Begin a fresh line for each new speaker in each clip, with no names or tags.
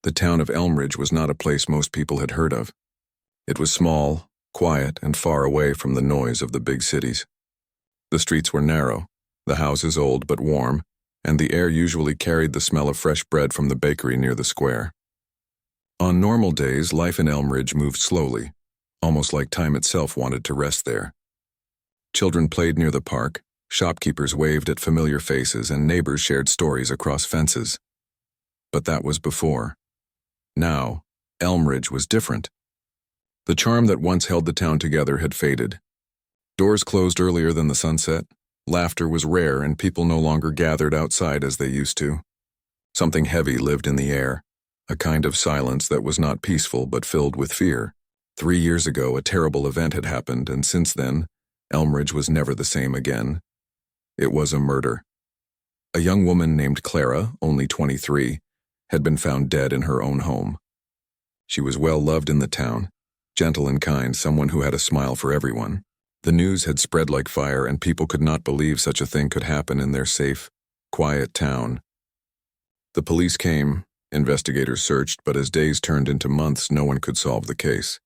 The town of Elmridge was not a place most people had heard of. It was small, quiet, and far away from the noise of the big cities. The streets were narrow, the houses old but warm, and the air usually carried the smell of fresh bread from the bakery near the square. On normal days, life in Elmridge moved slowly, almost like time itself wanted to rest there. Children played near the park, shopkeepers waved at familiar faces, and neighbors shared stories across fences. But that was before. Now, Elmridge was different. The charm that once held the town together had faded. Doors closed earlier than the sunset, laughter was rare, and people no longer gathered outside as they used to. Something heavy lived in the air, a kind of silence that was not peaceful but filled with fear. 3 years ago, a terrible event had happened, and since then, Elmridge was never the same again. It was a murder. A young woman named Clara, only 23, had been found dead in her own home. She was well loved in the town, gentle and kind, someone who had a smile for everyone. The news had spread like fire, and people could not believe such a thing could happen in their safe, quiet town. The police came, investigators searched, but as days turned into months, no one could solve the case.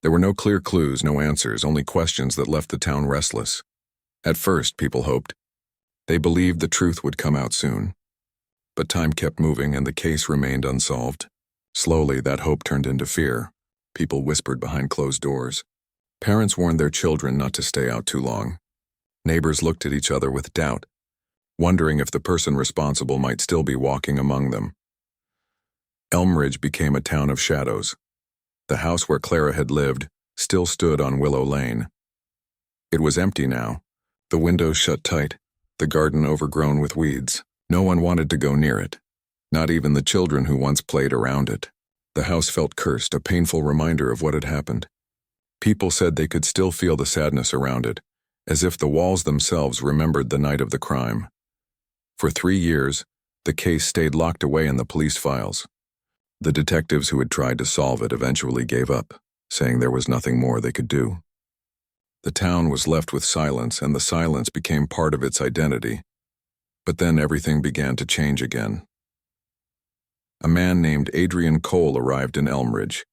There were no clear clues, no answers, only questions that left the town restless. At first, people hoped. They believed the truth would come out soon. But time kept moving and the case remained unsolved. Slowly, that hope turned into fear. People whispered behind closed doors. Parents warned their children not to stay out too long. Neighbors looked at each other with doubt, wondering if the person responsible might still be walking among them. Elmridge became a town of shadows. The house where Clara had lived still stood on Willow Lane. It was empty now, the windows shut tight, the garden overgrown with weeds. No one wanted to go near it, not even the children who once played around it. The house felt cursed, a painful reminder of what had happened. People said they could still feel the sadness around it, as if the walls themselves remembered the night of the crime. For 3 years, the case stayed locked away in the police files. The detectives who had tried to solve it eventually gave up, saying there was nothing more they could do. The town was left with silence, and the silence became part of its identity. But then everything began to change again. A man named Adrian Cole arrived in Elmridge.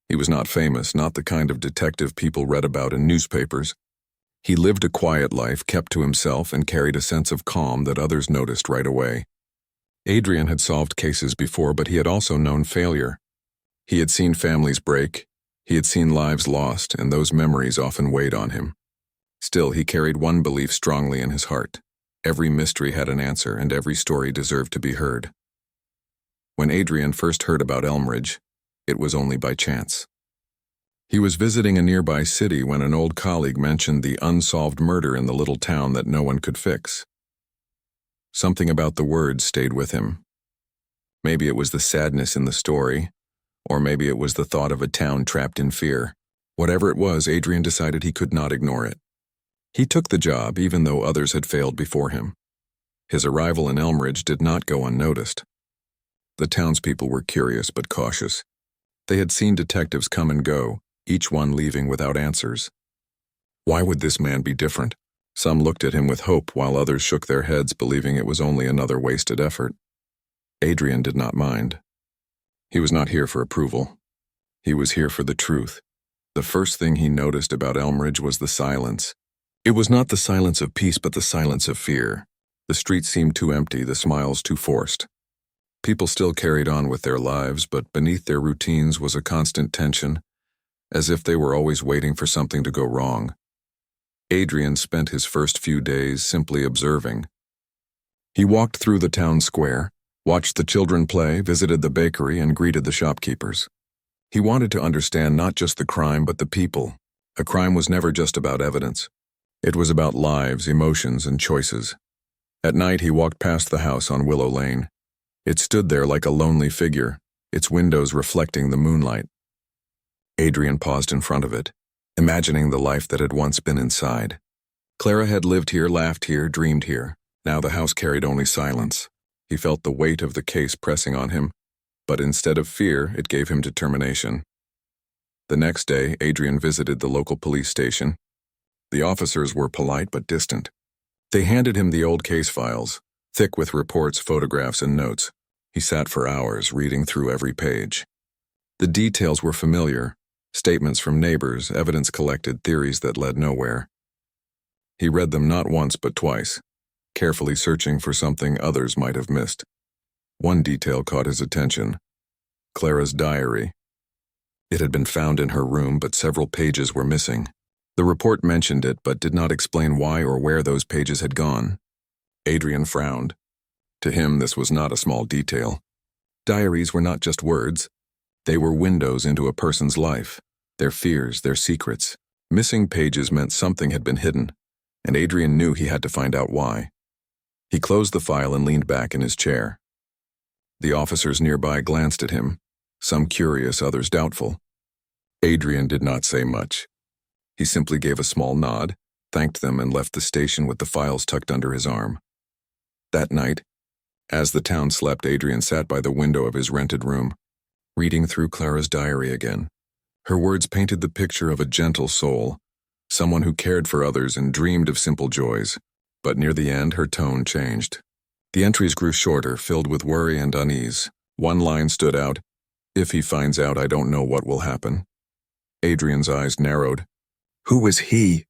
He was not famous, not the kind of detective people read about in newspapers. He lived a quiet life, kept to himself, and carried a sense of calm that others noticed right away. Adrian had solved cases before, but he had also known failure. He had seen families break, he had seen lives lost, and those memories often weighed on him. Still, he carried one belief strongly in his heart. Every mystery had an answer, and every story deserved to be heard. When Adrian first heard about Elmridge, it was only by chance. He was visiting a nearby city when an old colleague mentioned the unsolved murder in the little town that no one could fix. Something about the words stayed with him. Maybe it was the sadness in the story, or maybe it was the thought of a town trapped in fear. Whatever it was, Adrian decided he could not ignore it. He took the job, even though others had failed before him. His arrival in Elmridge did not go unnoticed. The townspeople were curious but cautious. They had seen detectives come and go, each one leaving without answers. Why would this man be different? Some looked at him with hope, while others shook their heads, believing it was only another wasted effort. Adrian did not mind. He was not here for approval. He was here for the truth. The first thing he noticed about Elmridge was the silence. It was not the silence of peace, but the silence of fear. The streets seemed too empty, the smiles too forced. People still carried on with their lives, but beneath their routines was a constant tension, as if they were always waiting for something to go wrong. Adrian spent his first few days simply observing. He walked through the town square, watched the children play, visited the bakery, and greeted the shopkeepers. He wanted to understand not just the crime, but the people. A crime was never just about evidence. It was about lives, emotions, and choices. At night, he walked past the house on Willow Lane. It stood there like a lonely figure, its windows reflecting the moonlight. Adrian paused in front of it, imagining the life that had once been inside. Clara had lived here, laughed here, dreamed here. Now the house carried only silence. He felt the weight of the case pressing on him, but instead of fear, it gave him determination. The next day, Adrian visited the local police station. The officers were polite but distant. They handed him the old case files, thick with reports, photographs, and notes. He sat for hours, reading through every page. The details were familiar: statements from neighbors, evidence collected, theories that led nowhere. He read them not once but twice, carefully searching for something others might have missed. One detail caught his attention: Clara's diary. It had been found in her room, but several pages were missing. The report mentioned it, but did not explain why or where those pages had gone. Adrian frowned. To him, this was not a small detail. Diaries were not just words. They were windows into a person's life, their fears, their secrets. Missing pages meant something had been hidden, and Adrian knew he had to find out why. He closed the file and leaned back in his chair. The officers nearby glanced at him, some curious, others doubtful. Adrian did not say much. He simply gave a small nod, thanked them, and left the station with the files tucked under his arm. That night, as the town slept, Adrian sat by the window of his rented room, reading through Clara's diary again. Her words painted the picture of a gentle soul, someone who cared for others and dreamed of simple joys. But near the end, her tone changed. The entries grew shorter, filled with worry and unease. One line stood out: "If he finds out, I don't know what will happen." Adrian's eyes narrowed. Who was he?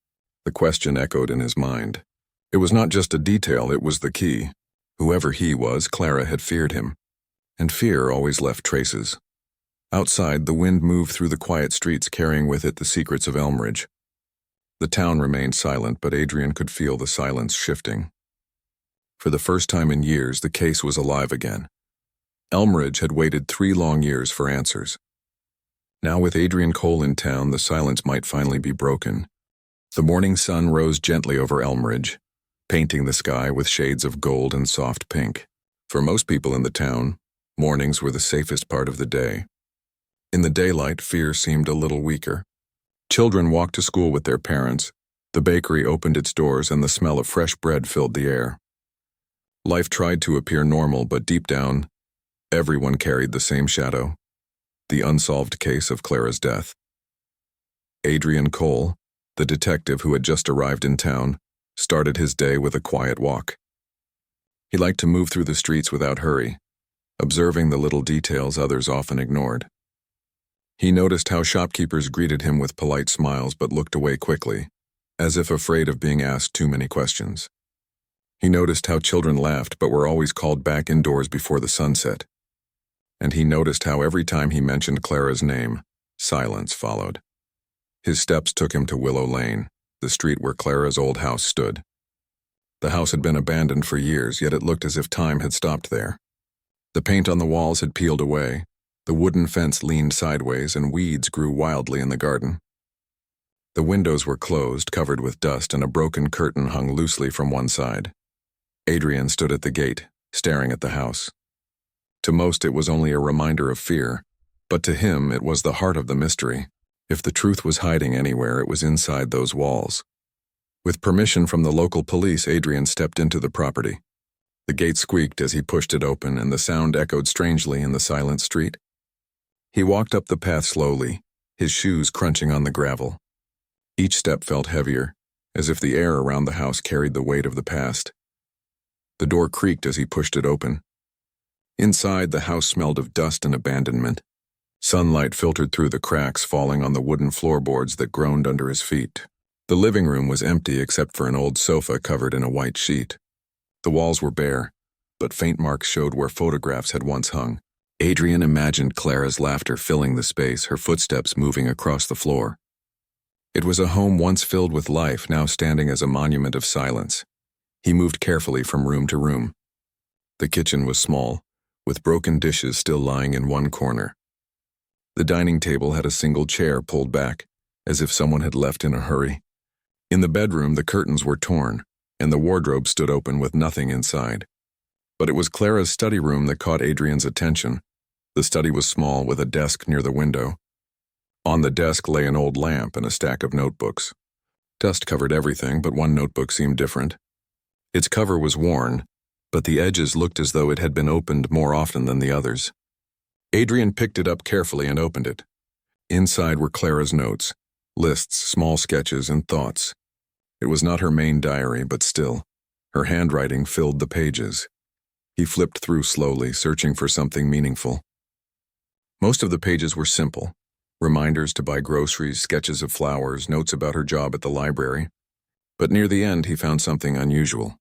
The question echoed in his mind. It was not just a detail, it was the key. Whoever he was, Clara had feared him. And fear always left traces. Outside, the wind moved through the quiet streets, carrying with it the secrets of Elmridge. The town remained silent, but Adrian could feel the silence shifting. For the first time in years, the case was alive again. Elmridge had waited 3 long years for answers. Now, with Adrian Cole in town, the silence might finally be broken. The morning sun rose gently over Elmridge, painting the sky with shades of gold and soft pink. For most people in the town, mornings were the safest part of the day. In the daylight, fear seemed a little weaker. Children walked to school with their parents. The bakery opened its doors, and the smell of fresh bread filled the air. Life tried to appear normal, but deep down, everyone carried the same shadow: the unsolved case of Clara's death. Adrian Cole, the detective who had just arrived in town, started his day with a quiet walk. He liked to move through the streets without hurry, observing the little details others often ignored. He noticed how shopkeepers greeted him with polite smiles but looked away quickly, as if afraid of being asked too many questions. He noticed how children laughed but were always called back indoors before the sun set. And he noticed how every time he mentioned Clara's name, silence followed. His steps took him to Willow Lane, the street where Clara's old house stood. The house had been abandoned for years, yet it looked as if time had stopped there. The paint on the walls had peeled away, the wooden fence leaned sideways, and weeds grew wildly in the garden. The windows were closed, covered with dust, and a broken curtain hung loosely from one side. Adrian stood at the gate, staring at the house. To most, it was only a reminder of fear, but to him, it was the heart of the mystery. If the truth was hiding anywhere, it was inside those walls. With permission from the local police, Adrian stepped into the property. The gate squeaked as he pushed it open, and the sound echoed strangely in the silent street. He walked up the path slowly, his shoes crunching on the gravel. Each step felt heavier, as if the air around the house carried the weight of the past. The door creaked as he pushed it open. Inside, the house smelled of dust and abandonment. Sunlight filtered through the cracks, falling on the wooden floorboards that groaned under his feet. The living room was empty except for an old sofa covered in a white sheet. The walls were bare, but faint marks showed where photographs had once hung. Adrian imagined Clara's laughter filling the space, her footsteps moving across the floor. It was a home once filled with life, now standing as a monument of silence. He moved carefully from room to room. The kitchen was small, with broken dishes still lying in one corner. The dining table had a single chair pulled back, as if someone had left in a hurry. In the bedroom, the curtains were torn, and the wardrobe stood open with nothing inside. But it was Clara's study room that caught Adrian's attention. The study was small, with a desk near the window. On the desk lay an old lamp and a stack of notebooks. Dust covered everything, but one notebook seemed different. Its cover was worn, but the edges looked as though it had been opened more often than the others. Adrian picked it up carefully and opened it. Inside were Clara's notes, lists, small sketches, and thoughts. It was not her main diary, but still, her handwriting filled the pages. He flipped through slowly, searching for something meaningful. Most of the pages were simple. Reminders to buy groceries, sketches of flowers, notes about her job at the library. But near the end, he found something unusual.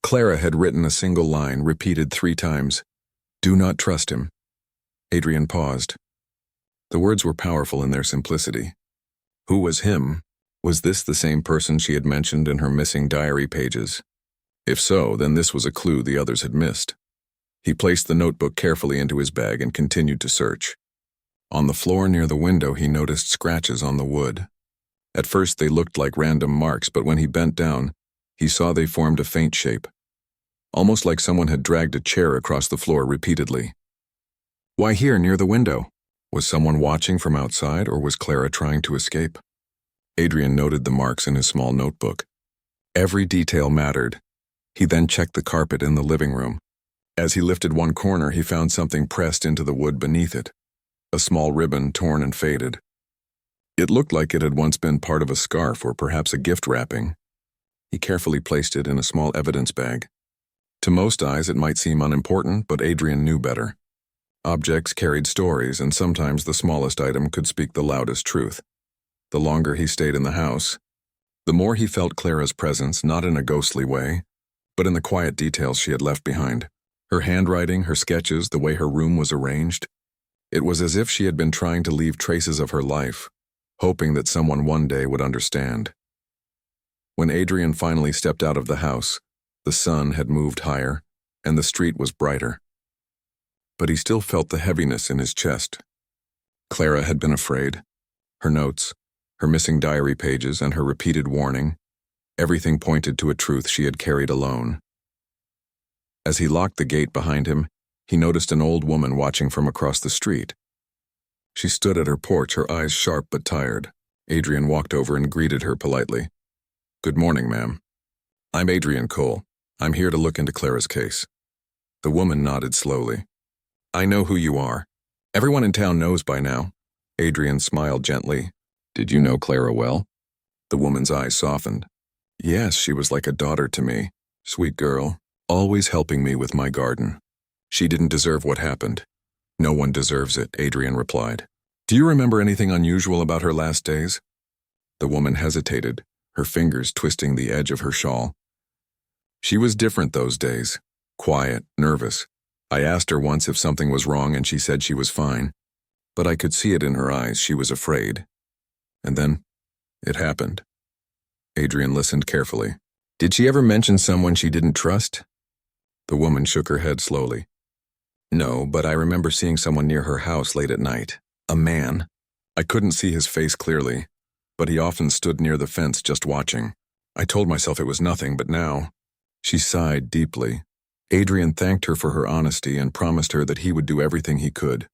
Clara had written a single line, repeated 3 times. "Do not trust him." Adrian paused. The words were powerful in their simplicity. Who was him? Was this the same person she had mentioned in her missing diary pages? If so, then this was a clue the others had missed. He placed the notebook carefully into his bag and continued to search. On the floor near the window, he noticed scratches on the wood. At first they looked like random marks, but when he bent down, he saw they formed a faint shape, almost like someone had dragged a chair across the floor repeatedly. Why here, near the window? Was someone watching from outside, or was Clara trying to escape? Adrian noted the marks in his small notebook. Every detail mattered. He then checked the carpet in the living room. As he lifted one corner, he found something pressed into the wood beneath it. A small ribbon, torn and faded. It looked like it had once been part of a scarf or perhaps a gift wrapping. He carefully placed it in a small evidence bag. To most eyes, it might seem unimportant, but Adrian knew better. Objects carried stories, and sometimes the smallest item could speak the loudest truth. The longer he stayed in the house, the more he felt Clara's presence, not in a ghostly way, but in the quiet details she had left behind. Her handwriting, her sketches, the way her room was arranged. It was as if she had been trying to leave traces of her life, hoping that someone one day would understand. When Adrian finally stepped out of the house, the sun had moved higher, and the street was brighter. But he still felt the heaviness in his chest. Clara had been afraid. Her notes, her missing diary pages, and her repeated warning, everything pointed to a truth she had carried alone. As he locked the gate behind him, he noticed an old woman watching from across the street. She stood at her porch, her eyes sharp but tired. Adrian walked over and greeted her politely. "Good morning, ma'am. I'm Adrian Cole. I'm here to look into Clara's case." The woman nodded slowly. "I know who you are. Everyone in town knows by now." Adrian smiled gently. "Did you know Clara well?" The woman's eyes softened. "Yes, she was like a daughter to me. Sweet girl, always helping me with my garden. She didn't deserve what happened." "No one deserves it," Adrian replied. "Do you remember anything unusual about her last days?" The woman hesitated, her fingers twisting the edge of her shawl. "She was different those days. Quiet, nervous. I asked her once if something was wrong and she said she was fine. But I could see it in her eyes, she was afraid. And then, it happened." Adrian listened carefully. "Did she ever mention someone she didn't trust?" The woman shook her head slowly. "No, but I remember seeing someone near her house late at night. A man. I couldn't see his face clearly, but he often stood near the fence just watching. I told myself it was nothing, but now..." She sighed deeply. Adrian thanked her for her honesty and promised her that he would do everything he could.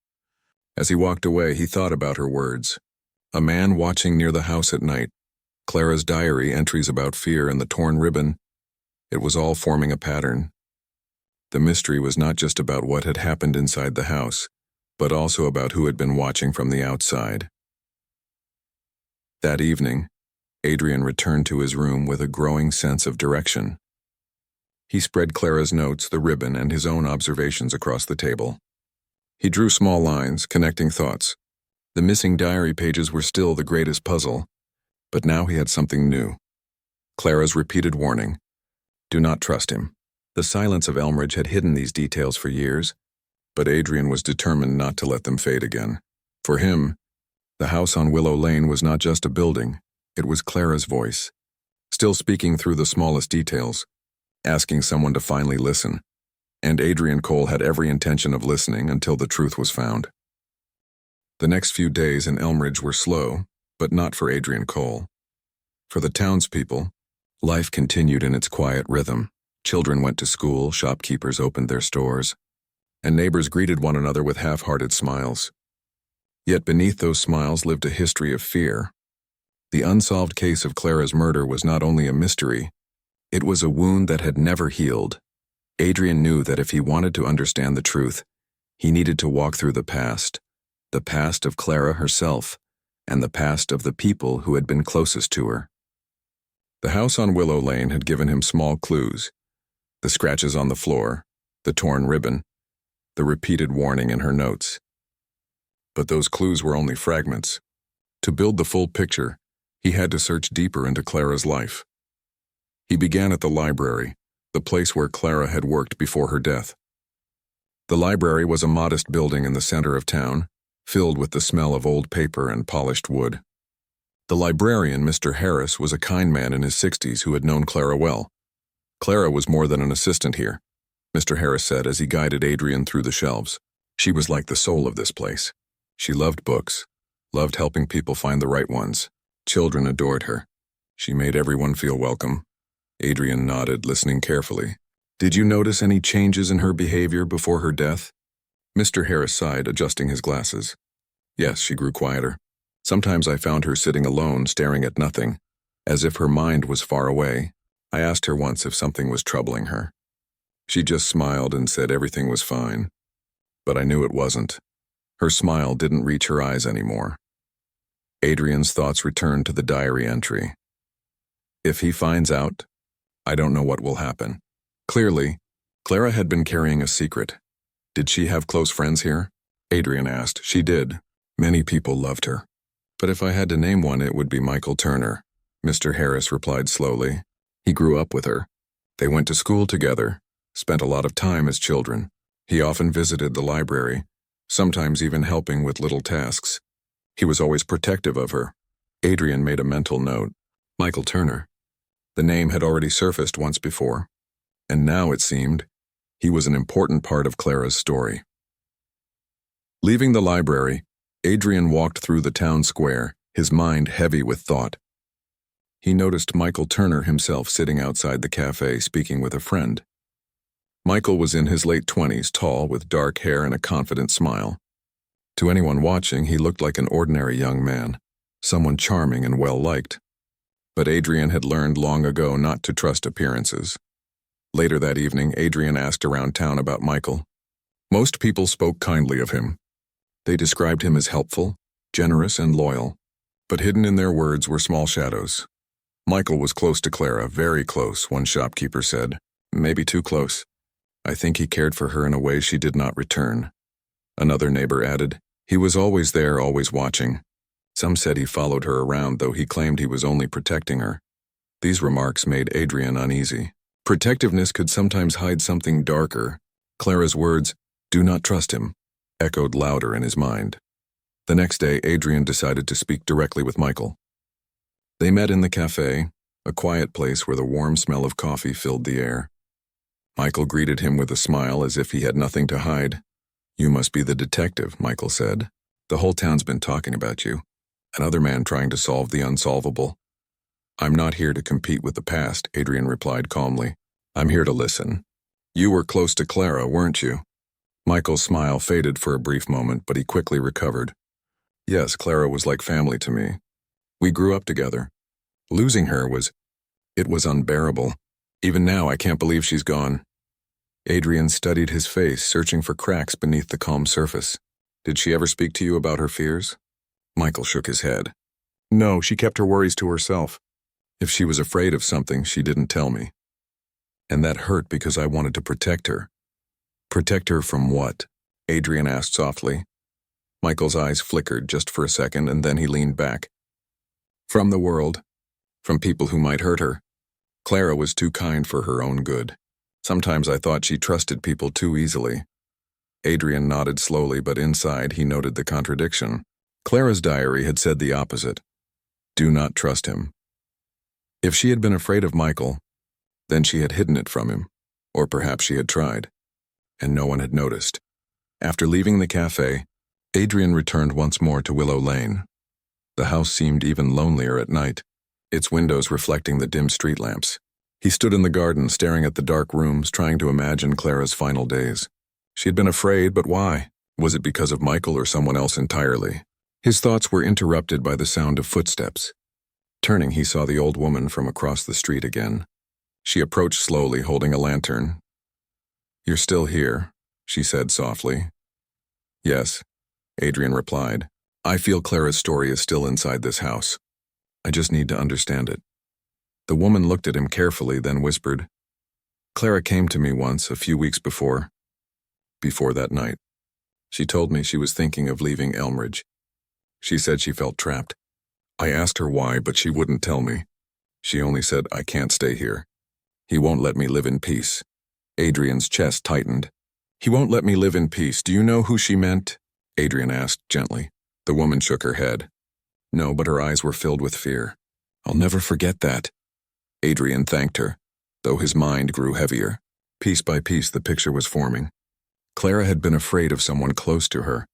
As he walked away, he thought about her words. A man watching near the house at night. Clara's diary entries about fear and the torn ribbon. It was all forming a pattern. The mystery was not just about what had happened inside the house, but also about who had been watching from the outside. That evening, Adrian returned to his room with a growing sense of direction. He spread Clara's notes, the ribbon, and his own observations across the table. He drew small lines, connecting thoughts. The missing diary pages were still the greatest puzzle, but now he had something new. Clara's repeated warning. Do not trust him. The silence of Elmridge had hidden these details for years, but Adrian was determined not to let them fade again. For him, the house on Willow Lane was not just a building, it was Clara's voice, still speaking through the smallest details, asking someone to finally listen. And Adrian Cole had every intention of listening until the truth was found. The next few days in Elmridge were slow, but not for Adrian Cole. For the townspeople, life continued in its quiet rhythm. Children went to school, shopkeepers opened their stores, and neighbors greeted one another with half-hearted smiles. Yet beneath those smiles lived a history of fear. The unsolved case of Clara's murder was not only a mystery, it was a wound that had never healed. Adrian knew that if he wanted to understand the truth, he needed to walk through the past of Clara herself, and the past of the people who had been closest to her. The house on Willow Lane had given him small clues. The scratches on the floor, the torn ribbon, the repeated warning in her notes. But those clues were only fragments. To build the full picture, he had to search deeper into Clara's life. He began at the library, the place where Clara had worked before her death. The library was a modest building in the center of town, filled with the smell of old paper and polished wood. The librarian, Mr. Harris, was a kind man in his 60s who had known Clara well. Clara was more than an assistant here, Mr. Harris said as he guided Adrian through the shelves. She was like the soul of this place. She loved books, loved helping people find the right ones. Children adored her. She made everyone feel welcome. Adrian nodded, listening carefully. Did you notice any changes in her behavior before her death? Mr. Harris sighed, adjusting his glasses. Yes, she grew quieter. Sometimes I found her sitting alone, staring at nothing, as if her mind was far away. I asked her once if something was troubling her. She just smiled and said everything was fine. But I knew it wasn't. Her smile didn't reach her eyes anymore. Adrian's thoughts returned to the diary entry. If he finds out, I don't know what will happen. Clearly, Clara had been carrying a secret. Did she have close friends here? Adrian asked. She did. Many people loved her. But if I had to name one, it would be Michael Turner, Mr. Harris replied slowly. He grew up with her. They went to school together, spent a lot of time as children. He often visited the library, sometimes even helping with little tasks. He was always protective of her. Adrian made a mental note. Michael Turner. The name had already surfaced once before, and now it seemed he was an important part of Clara's story. Leaving the library, Adrian walked through the town square, his mind heavy with thought. He noticed Michael Turner himself sitting outside the cafe speaking with a friend. Michael was in his late 20s, tall, with dark hair and a confident smile. To anyone watching, he looked like an ordinary young man, someone charming and well-liked. But Adrian had learned long ago not to trust appearances. Later that evening, Adrian asked around town about Michael. Most people spoke kindly of him. They described him as helpful, generous, and loyal. But hidden in their words were small shadows. Michael was close to Clara, very close, one shopkeeper said. Maybe too close. I think he cared for her in a way she did not return. Another neighbor added, he was always there, always watching. Some said he followed her around, though he claimed he was only protecting her. These remarks made Adrian uneasy. Protectiveness could sometimes hide something darker. Clara's words, "Do not trust him," echoed louder in his mind. The next day, Adrian decided to speak directly with Michael. They met in the cafe, a quiet place where the warm smell of coffee filled the air. Michael greeted him with a smile as if he had nothing to hide. You must be the detective, Michael said. The whole town's been talking about you. Another man trying to solve the unsolvable. I'm not here to compete with the past, Adrian replied calmly. I'm here to listen. You were close to Clara, weren't you? Michael's smile faded for a brief moment, but he quickly recovered. Yes, Clara was like family to me. We grew up together. Losing her was unbearable. Even now, I can't believe she's gone. Adrian studied his face, searching for cracks beneath the calm surface. Did she ever speak to you about her fears? Michael shook his head. No, she kept her worries to herself. If she was afraid of something, she didn't tell me. And that hurt because I wanted to protect her. Protect her from what? Adrian asked softly. Michael's eyes flickered just for a second, and then he leaned back. From the world. From people who might hurt her. Clara was too kind for her own good. Sometimes I thought she trusted people too easily. Adrian nodded slowly, but inside he noted the contradiction. Clara's diary had said the opposite. Do not trust him. If she had been afraid of Michael, then she had hidden it from him, or perhaps she had tried, and no one had noticed. After leaving the cafe, Adrian returned once more to Willow Lane. The house seemed even lonelier at night, its windows reflecting the dim street lamps. He stood in the garden, staring at the dark rooms, trying to imagine Clara's final days. She had been afraid, but why? Was it because of Michael or someone else entirely? His thoughts were interrupted by the sound of footsteps. Turning, he saw the old woman from across the street again. She approached slowly, holding a lantern. You're still here, she said softly. Yes, Adrian replied. I feel Clara's story is still inside this house. I just need to understand it. The woman looked at him carefully, then whispered, Clara came to me once, a few weeks before. before that night. She told me she was thinking of leaving Elmridge. She said she felt trapped. I asked her why, but she wouldn't tell me. She only said, I can't stay here. He won't let me live in peace. Adrian's chest tightened. He won't let me live in peace. Do you know who she meant? Adrian asked gently. The woman shook her head. No, but her eyes were filled with fear. I'll never forget that. Adrian thanked her, though his mind grew heavier. Piece by piece, the picture was forming. Clara had been afraid of someone close to her,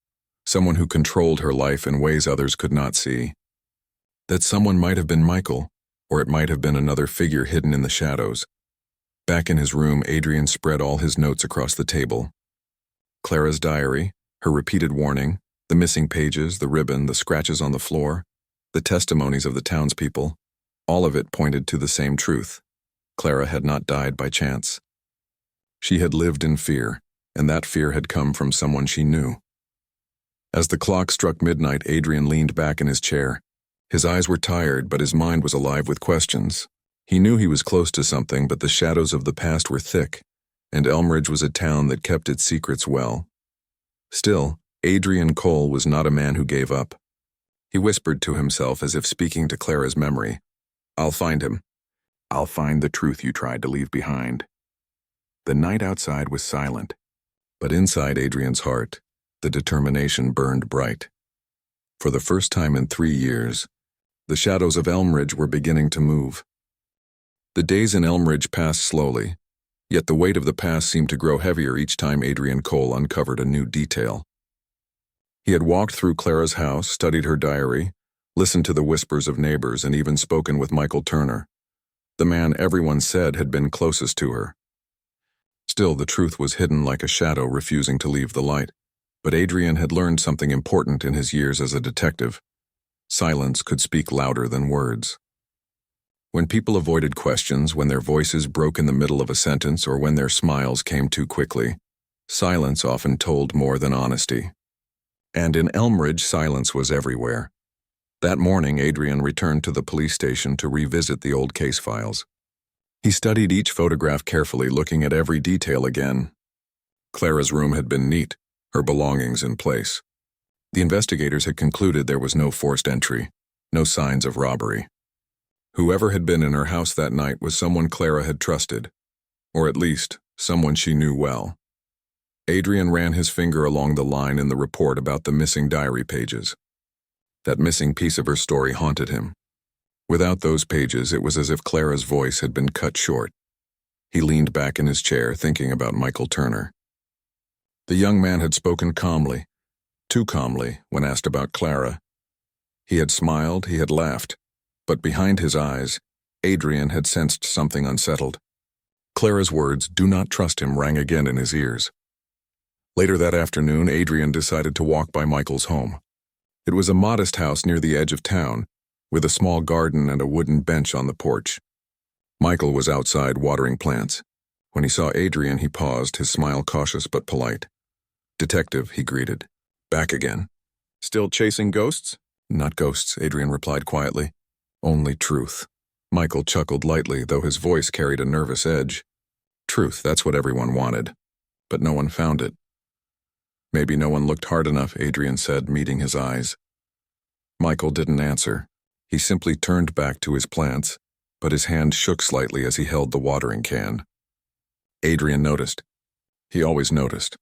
someone who controlled her life in ways others could not see. That someone might have been Michael, or it might have been another figure hidden in the shadows. Back in his room, Adrian spread all his notes across the table. Clara's diary, her repeated warning, the missing pages, the ribbon, the scratches on the floor, the testimonies of the townspeople, all of it pointed to the same truth. Clara had not died by chance. She had lived in fear, and that fear had come from someone she knew. As the clock struck midnight, Adrian leaned back in his chair. His eyes were tired, but his mind was alive with questions. He knew he was close to something, but the shadows of the past were thick, and Elmridge was a town that kept its secrets well. Still, Adrian Cole was not a man who gave up. He whispered to himself as if speaking to Clara's memory. I'll find him. I'll find the truth you tried to leave behind. The night outside was silent, but inside Adrian's heart, the determination burned bright. For the first time in 3 years, the shadows of Elmridge were beginning to move. The days in Elmridge passed slowly, yet the weight of the past seemed to grow heavier each time Adrian Cole uncovered a new detail. He had walked through Clara's house, studied her diary, listened to the whispers of neighbors, and even spoken with Michael Turner, the man everyone said had been closest to her. Still, the truth was hidden like a shadow refusing to leave the light. But Adrian had learned something important in his years as a detective. Silence could speak louder than words. When people avoided questions, when their voices broke in the middle of a sentence, or when their smiles came too quickly, silence often told more than honesty. And in Elmridge, silence was everywhere. That morning, Adrian returned to the police station to revisit the old case files. He studied each photograph carefully, looking at every detail again. Clara's room had been neat, her belongings in place. The investigators had concluded there was no forced entry, no signs of robbery. Whoever had been in her house that night was someone Clara had trusted, or at least, someone she knew well. Adrian ran his finger along the line in the report about the missing diary pages. That missing piece of her story haunted him. Without those pages, it was as if Clara's voice had been cut short. He leaned back in his chair, thinking about Michael Turner. The young man had spoken calmly, too calmly, when asked about Clara. He had smiled, he had laughed, but behind his eyes, Adrian had sensed something unsettled. Clara's words, "Do not trust him," rang again in his ears. Later that afternoon, Adrian decided to walk by Michael's home. It was a modest house near the edge of town, with a small garden and a wooden bench on the porch. Michael was outside watering plants. When he saw Adrian, he paused, his smile cautious but polite. "Detective," he greeted. "Back again." "Still chasing ghosts?" "Not ghosts," Adrian replied quietly. "Only truth." Michael chuckled lightly, though his voice carried a nervous edge. Truth, that's what everyone wanted. But no one found it. "Maybe no one looked hard enough," Adrian said, meeting his eyes. Michael didn't answer. He simply turned back to his plants, but his hand shook slightly as he held the watering can. Adrian noticed. He always noticed.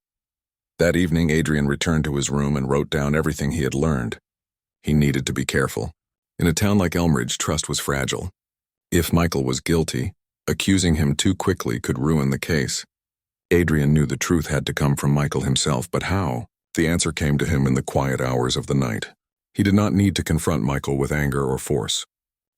That evening, Adrian returned to his room and wrote down everything he had learned. He needed to be careful. In a town like Elmridge, trust was fragile. If Michael was guilty, accusing him too quickly could ruin the case. Adrian knew the truth had to come from Michael himself, but how? The answer came to him in the quiet hours of the night. He did not need to confront Michael with anger or force.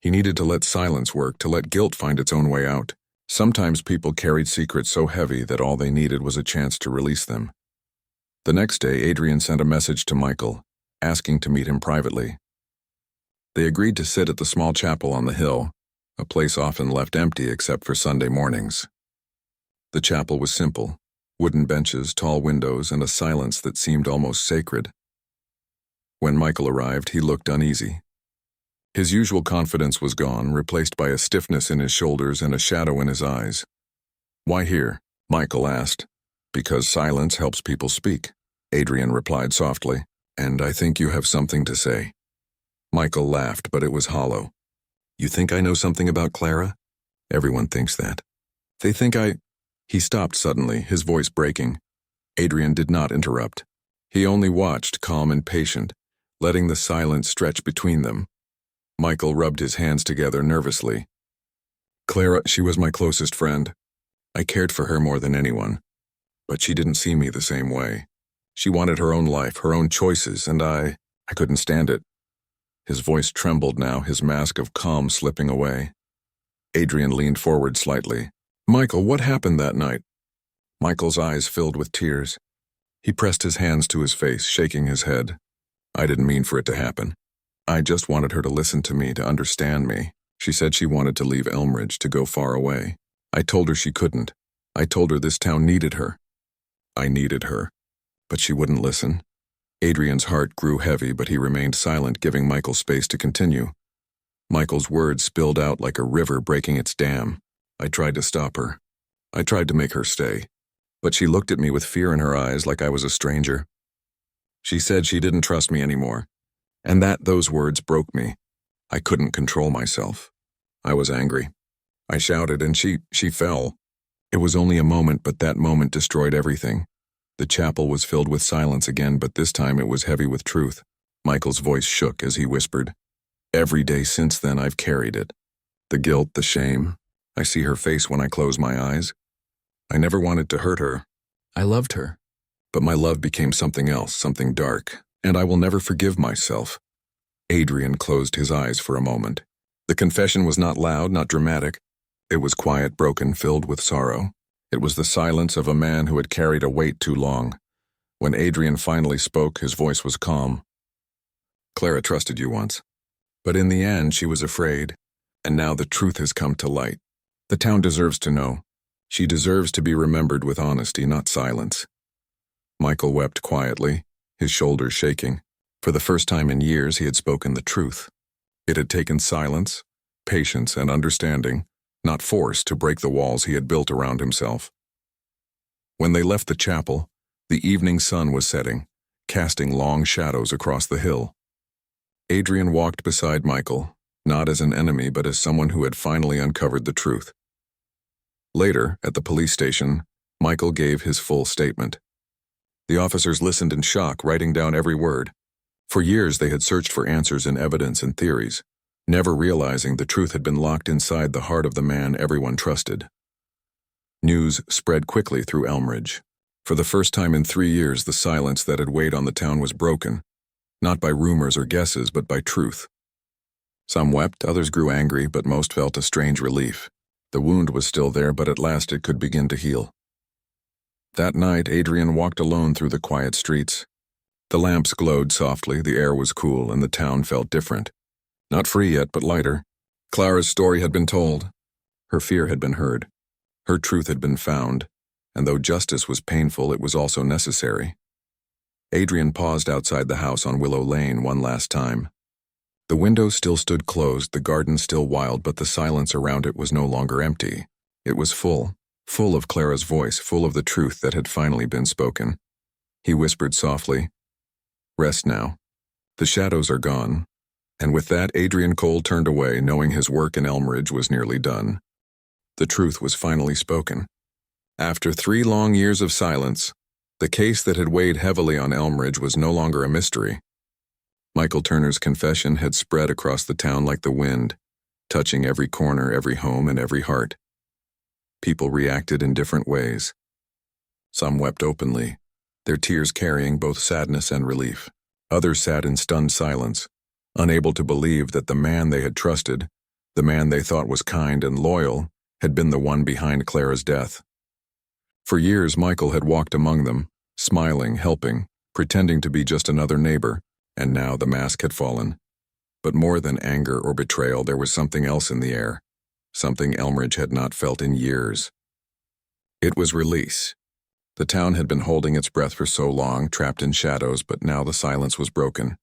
He needed to let silence work, to let guilt find its own way out. Sometimes people carried secrets so heavy that all they needed was a chance to release them. The next day, Adrian sent a message to Michael, asking to meet him privately. They agreed to sit at the small chapel on the hill, a place often left empty except for Sunday mornings. The chapel was simple, wooden benches, tall windows, and a silence that seemed almost sacred. When Michael arrived, he looked uneasy. His usual confidence was gone, replaced by a stiffness in his shoulders and a shadow in his eyes. "Why here?" Michael asked. Because silence helps people speak, Adrian replied softly, and I think you have something to say. Michael laughed, but it was hollow. You think I know something about Clara? Everyone thinks that. They think I... He stopped suddenly, his voice breaking. Adrian did not interrupt. He only watched, calm and patient, letting the silence stretch between them. Michael rubbed his hands together nervously. Clara, she was my closest friend. I cared for her more than anyone. But she didn't see me the same way. She wanted her own life, her own choices, and I couldn't stand it. His voice trembled now, his mask of calm slipping away. Adrian leaned forward slightly. Michael, what happened that night? Michael's eyes filled with tears. He pressed his hands to his face, shaking his head. I didn't mean for it to happen. I just wanted her to listen to me, to understand me. She said she wanted to leave Elmridge, to go far away. I told her she couldn't. I told her this town needed her. I needed her. But she wouldn't listen. Adrian's heart grew heavy, but he remained silent, giving Michael space to continue. Michael's words spilled out like a river breaking its dam. I tried to stop her. I tried to make her stay. But she looked at me with fear in her eyes like I was a stranger. She said she didn't trust me anymore. And those words broke me. I couldn't control myself. I was angry. I shouted and she fell. It was only a moment, but that moment destroyed everything. The chapel was filled with silence again, but this time it was heavy with truth. Michael's voice shook as he whispered, Every day since then I've carried it. The guilt, the shame. I see her face when I close my eyes. I never wanted to hurt her. I loved her. But my love became something else, something dark, and I will never forgive myself. Adrian closed his eyes for a moment. The confession was not loud, not dramatic. It was quiet, broken, filled with sorrow. It was the silence of a man who had carried a weight too long. When Adrian finally spoke, his voice was calm. Clara trusted you once. But in the end, she was afraid. And now the truth has come to light. The town deserves to know. She deserves to be remembered with honesty, not silence. Michael wept quietly, his shoulders shaking. For the first time in years, he had spoken the truth. It had taken silence, patience, and understanding, not force, to break the walls he had built around himself. When they left the chapel, the evening sun was setting, casting long shadows across the hill. Adrian walked beside Michael, not as an enemy but as someone who had finally uncovered the truth. Later, at the police station, Michael gave his full statement. The officers listened in shock, writing down every word. For years they had searched for answers in evidence and theories, never realizing the truth had been locked inside the heart of the man everyone trusted. News spread quickly through Elmridge. For the first time in 3 years, the silence that had weighed on the town was broken, not by rumors or guesses, but by truth. Some wept, others grew angry, but most felt a strange relief. The wound was still there, but at last it could begin to heal. That night, Adrian walked alone through the quiet streets. The lamps glowed softly, the air was cool, and the town felt different. Not free yet, but lighter. Clara's story had been told. Her fear had been heard. Her truth had been found, and though justice was painful, it was also necessary. Adrian paused outside the house on Willow Lane one last time. The windows still stood closed, the garden still wild, but the silence around it was no longer empty. It was full of Clara's voice, full of the truth that had finally been spoken. He whispered softly, "Rest now. The shadows are gone." And with that, Adrian Cole turned away, knowing his work in Elmridge was nearly done. The truth was finally spoken. After 3 long years of silence, the case that had weighed heavily on Elmridge was no longer a mystery. Michael Turner's confession had spread across the town like the wind, touching every corner, every home, and every heart. People reacted in different ways. Some wept openly, their tears carrying both sadness and relief. Others sat in stunned silence, unable to believe that the man they had trusted, the man they thought was kind and loyal, had been the one behind Clara's death. For years, Michael had walked among them, smiling, helping, pretending to be just another neighbor, and now the mask had fallen. But more than anger or betrayal, there was something else in the air, something Elmridge had not felt in years. It was release. The town had been holding its breath for so long, trapped in shadows, but now the silence was broken.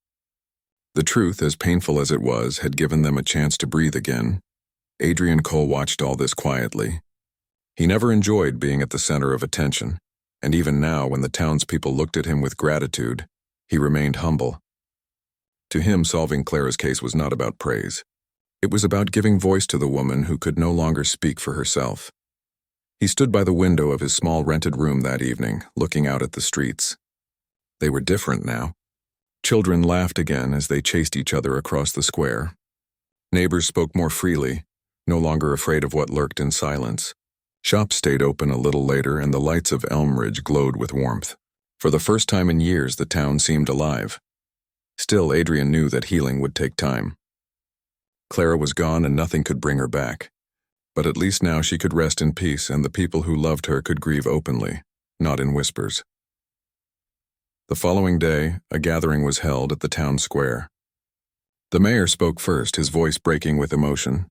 The truth, as painful as it was, had given them a chance to breathe again. Adrian Cole watched all this quietly. He never enjoyed being at the center of attention. And even now, when the townspeople looked at him with gratitude, he remained humble. To him, solving Clara's case was not about praise. It was about giving voice to the woman who could no longer speak for herself. He stood by the window of his small rented room that evening, looking out at the streets. They were different now. Children laughed again as they chased each other across the square. Neighbors spoke more freely, no longer afraid of what lurked in silence. Shops stayed open a little later, and the lights of Elmridge glowed with warmth. For the first time in years, the town seemed alive. Still, Adrian knew that healing would take time. Clara was gone and nothing could bring her back. But at least now she could rest in peace, and the people who loved her could grieve openly, not in whispers. The following day, a gathering was held at the town square. The mayor spoke first, his voice breaking with emotion.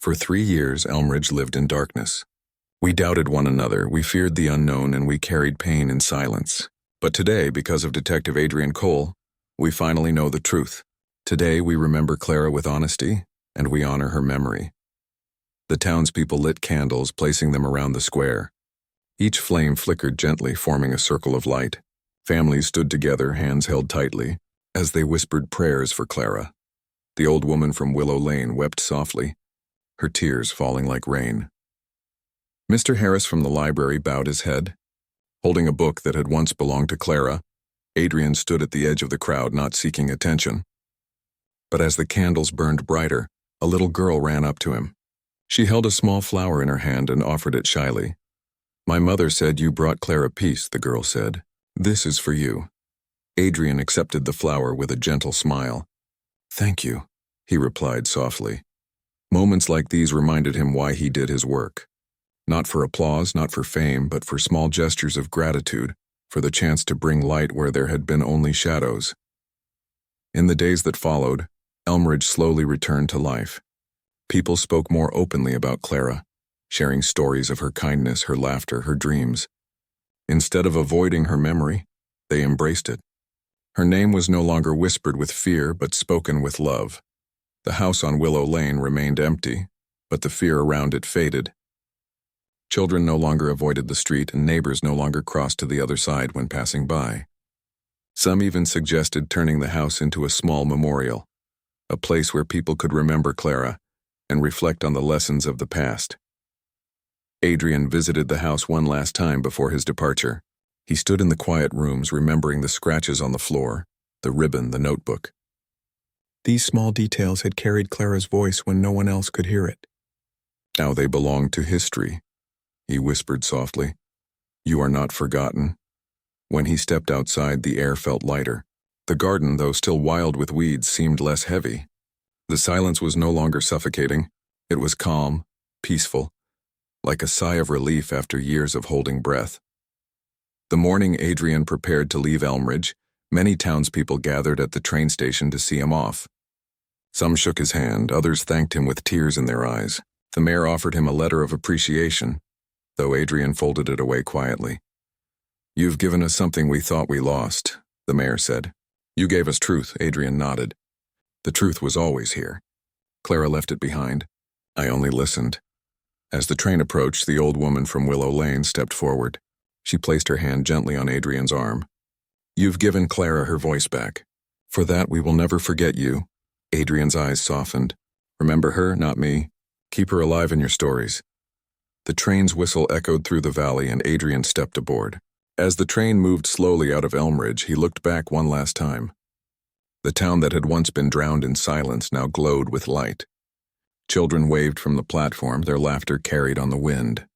For 3 years, Elmridge lived in darkness. We doubted one another, we feared the unknown, and we carried pain in silence. But today, because of Detective Adrian Cole, we finally know the truth. Today, we remember Clara with honesty, and we honor her memory. The townspeople lit candles, placing them around the square. Each flame flickered gently, forming a circle of light. Families stood together, hands held tightly, as they whispered prayers for Clara. The old woman from Willow Lane wept softly, her tears falling like rain. Mr. Harris from the library bowed his head. Holding a book that had once belonged to Clara, Adrian stood at the edge of the crowd, not seeking attention. But as the candles burned brighter, a little girl ran up to him. She held a small flower in her hand and offered it shyly. "My mother said you brought Clara peace," the girl said. "This is for you." Adrian accepted the flower with a gentle smile. "Thank you," he replied softly. Moments like these reminded him why he did his work. Not for applause, not for fame, but for small gestures of gratitude, for the chance to bring light where there had been only shadows. In the days that followed, Elmridge slowly returned to life. People spoke more openly about Clara, sharing stories of her kindness, her laughter, her dreams. Instead of avoiding her memory, they embraced it. Her name was no longer whispered with fear, but spoken with love. The house on Willow Lane remained empty, but the fear around it faded. Children no longer avoided the street, and neighbors no longer crossed to the other side when passing by. Some even suggested turning the house into a small memorial, a place where people could remember Clara and reflect on the lessons of the past. Adrian visited the house one last time before his departure. He stood in the quiet rooms, remembering the scratches on the floor, the ribbon, the notebook. These small details had carried Clara's voice when no one else could hear it. Now they belonged to history, he whispered softly. "You are not forgotten." When he stepped outside, the air felt lighter. The garden, though still wild with weeds, seemed less heavy. The silence was no longer suffocating. It was calm, peaceful, like a sigh of relief after years of holding breath. The morning Adrian prepared to leave Elmridge, many townspeople gathered at the train station to see him off. Some shook his hand, others thanked him with tears in their eyes. The mayor offered him a letter of appreciation, though Adrian folded it away quietly. "You've given us something we thought we lost," the mayor said. "You gave us truth," Adrian nodded. "The truth was always here. Clara left it behind. I only listened." As the train approached, the old woman from Willow Lane stepped forward. She placed her hand gently on Adrian's arm. "You've given Clara her voice back. For that, we will never forget you." Adrian's eyes softened. "Remember her, not me. Keep her alive in your stories." The train's whistle echoed through the valley, and Adrian stepped aboard. As the train moved slowly out of Elmridge, he looked back one last time. The town that had once been drowned in silence now glowed with light. Children waved from the platform, their laughter carried on the wind.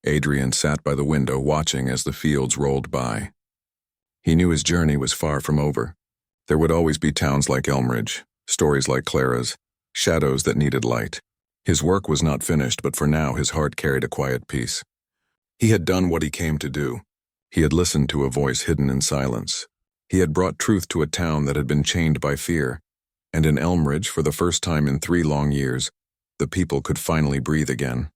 Adrian sat by the window, watching as the fields rolled by. He knew his journey was far from over. There would always be towns like Elmridge, stories like Clara's, shadows that needed light. His work was not finished, but for now his heart carried a quiet peace. He had done what he came to do. He had listened to a voice hidden in silence. He had brought truth to a town that had been chained by fear. And in Elmridge, for the first time in 3 long years, the people could finally breathe again.